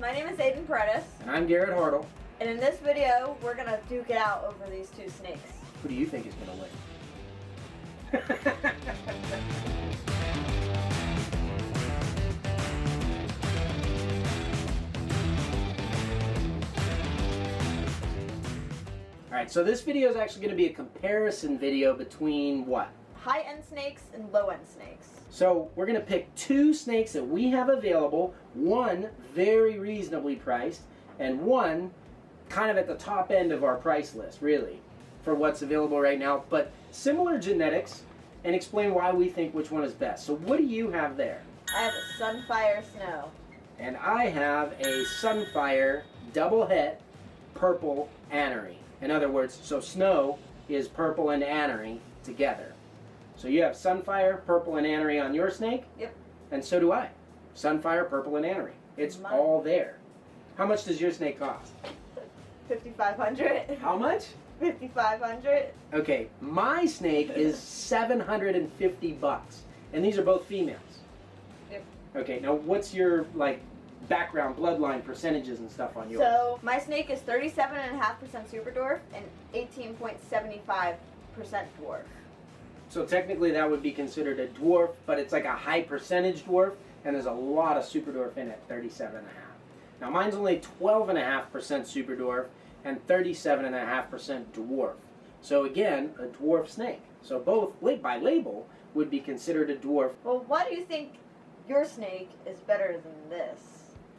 My name is Aiden Prentice. And I'm Garrett Hartle. And in this video, we're going to duke it out over these two snakes. Who do you think is going to win? Alright, so this video is actually going to be a comparison video between what? High-end snakes and low-end snakes. So we're going to pick two snakes that we have available, one very reasonably priced, and one kind of at the top end of our price list, really, for what's available right now, but similar genetics, and explain why we think which one is best. So what do you have there? I have a Sunfire Snow. And I have a Sunfire double het purple anery. In other words, so Snow is purple and anery together. So you have Sunfire, purple, and anery on your snake? Yep. And so do I. Sunfire, purple, and anery. It's all there. How much does your snake cost? $5,500. How much? $5,500. Okay, my snake is $750. And these are both females. Yep. Okay, now what's your, like, background, bloodline percentages and stuff on yours? So, my snake is 37.5% super dwarf and 18.75% dwarf. So technically that would be considered a dwarf, but it's like a high percentage dwarf, and there's a lot of super dwarf in it, 37.5. Now mine's only 12.5% super dwarf and 37.5% dwarf. So again, a dwarf snake. So both, by label, would be considered a dwarf. Well, why do you think your snake is better than this?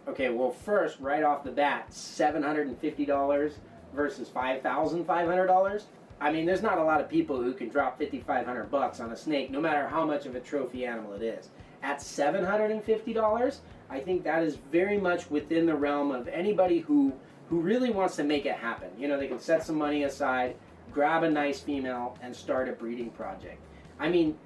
Okay, well first, right off the bat, $750 versus $5,500. I mean, there's not a lot of people who can drop $5,500 on a snake, no matter how much of a trophy animal it is. At $750, I think that is very much within the realm of anybody who really wants to make it happen. You know, they can set some money aside, grab a nice female, and start a breeding project. I mean,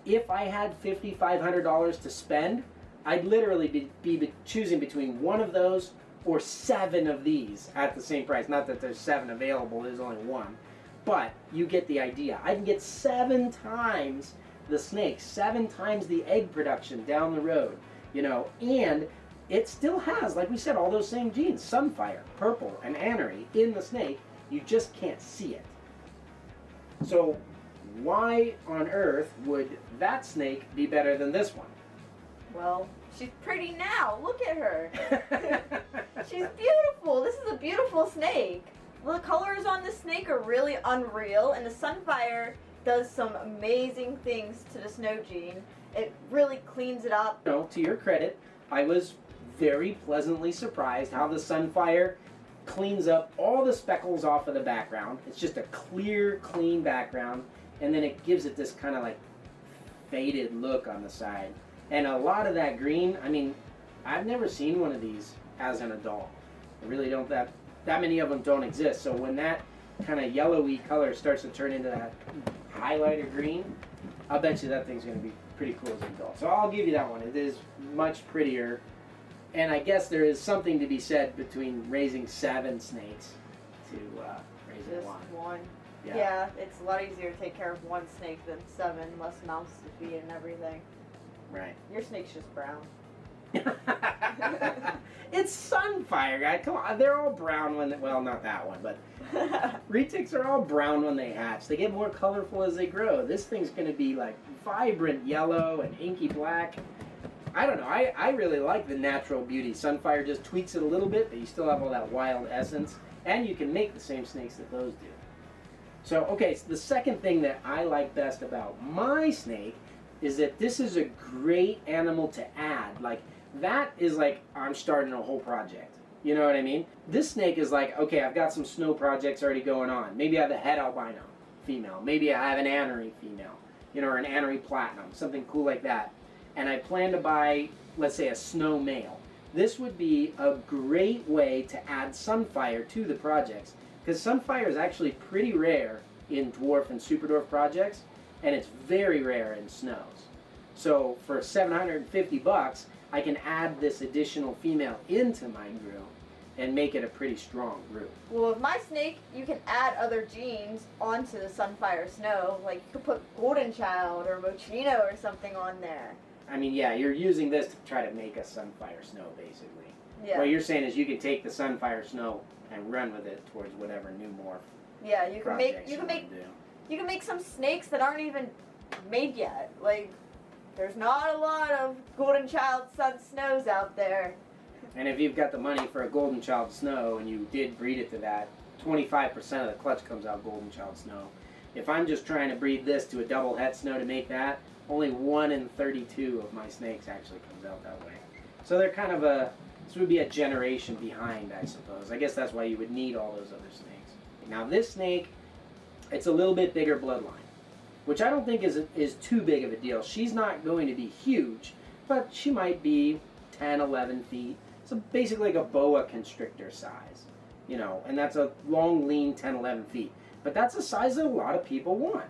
if I had $5,500 to spend, I'd literally be choosing between one of those or 7 of these at the same price. Not that there's 7 available, there's only one. But you get the idea. I can get 7 times the snake, 7 times the egg production down the road, you know, and it still has, like we said, all those same genes, Sunfire, purple, and anery in the snake. You just can't see it. So why on earth would that snake be better than this one? Well, she's pretty now. Look at her. She's beautiful. This is a beautiful snake. The colors on the snake are really unreal, and the Sunfire does some amazing things to the Snow gene. It really cleans it up. No, to your credit, I was very pleasantly surprised how the Sunfire cleans up all the speckles off of the background. It's just a clear, clean background, and then it gives it this kind of like faded look on the side. And a lot of that green, I mean, I've never seen one of these as an adult. I really don't, that many of them don't exist. So when that kind of yellowy color starts to turn into that highlighter green, I'll bet you that thing's going to be pretty cool as an adult. So I'll give you that one. It is much prettier. And I guess there is something to be said between raising 7 snakes to raising Just one. one. Yeah, it's a lot easier to take care of one snake than 7, less mouths to feed and everything. Right. Your snake's just brown. It's Sunfire, guy. Come on, they're all brown when they, well, not that one, but retics are all brown when they hatch. They get more colorful as they grow. This thing's going to be like vibrant yellow and inky black. I don't know. I really like the natural beauty. Sunfire just tweaks it a little bit, but you still have all that wild essence, and you can make the same snakes that those do. So, okay, so the second thing that I like best about my snake is that this is a great animal to add. Like, that is like, I'm starting a whole project. You know what I mean? This snake is like, okay, I've got some snow projects already going on. Maybe I have a het albino female. Maybe I have an anery female. You know, or an anery platinum. Something cool like that. And I plan to buy, let's say, a snow male. This would be a great way to add Sunfire to the projects. Because Sunfire is actually pretty rare in dwarf and super dwarf projects. And it's very rare in snows. So for $750, I can add this additional female into my group and make it a pretty strong group. Well, with my snake, you can add other genes onto the Sunfire Snow. Like, you could put Golden Child or Mochino or something on there. I mean, yeah, you're using this to try to make a Sunfire Snow, basically. Yeah. What you're saying is you can take the Sunfire Snow and run with it towards whatever new morph. Yeah, you can make do. you can make some snakes that aren't even made yet. Like, there's not a lot of golden child sun snows out there. And if you've got the money for a golden child snow and you did breed it to that, 25% of the clutch comes out golden child snow. If I'm just trying to breed this to a double het snow to make that, only 1 in 32 of my snakes actually comes out that way. So they're kind of this would be a generation behind, I suppose. I guess that's why you would need all those other snakes. Now this snake, it's a little bit bigger bloodline, which I don't think is too big of a deal. She's not going to be huge, but she might be 10, 11 feet. So basically like a boa constrictor size, and that's a long, lean 10, 11 feet. But that's a size that a lot of people want.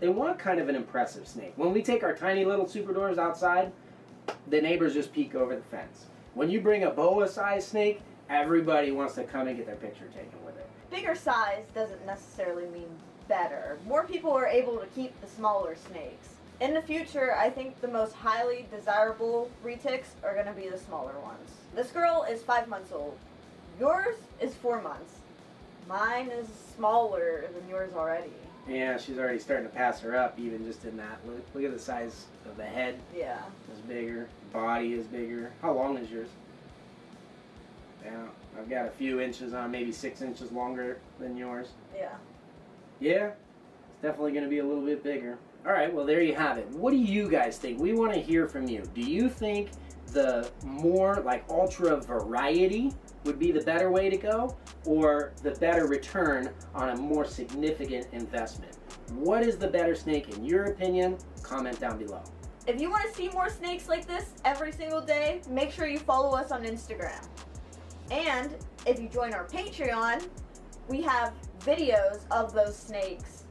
They want kind of an impressive snake. When we take our tiny little superdwarves outside, the neighbors just peek over the fence. When you bring a boa-sized snake, everybody wants to come and get their picture taken with it. Bigger size doesn't necessarily mean better. More people are able to keep the smaller snakes. In the future, I think the most highly desirable retics are going to be the smaller ones. This girl is 5 months old. Yours is 4 months. Mine is smaller than yours already. Yeah, she's already starting to pass her up, even just in that. Look at the size of the head. Yeah. It's bigger. Body is bigger. How long is yours? Yeah, I've got a few inches on, maybe 6 inches longer than yours. Yeah. Yeah, it's definitely going to be a little bit bigger. All right, well, there you have it. What do you guys think? We want to hear from you. Do you think the more, like, ultra variety would be the better way to go, or the better return on a more significant investment? What is the better snake in your opinion? Comment down below. If you want to see more snakes like this every single day, make sure you follow us on Instagram. And if you join our Patreon, we have videos of those snakes.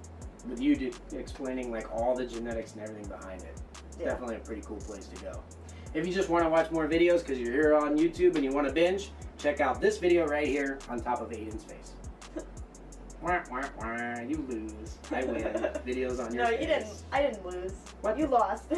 With you explaining like all the genetics and everything behind it. It's Yeah. definitely a pretty cool place to go. If you just want to watch more videos because you're here on YouTube and you want to binge, check out this video right here on top of Aiden's face. Wah, wah, wah, you lose. I win. Videos on your face. No, you didn't. I didn't lose. What? You lost.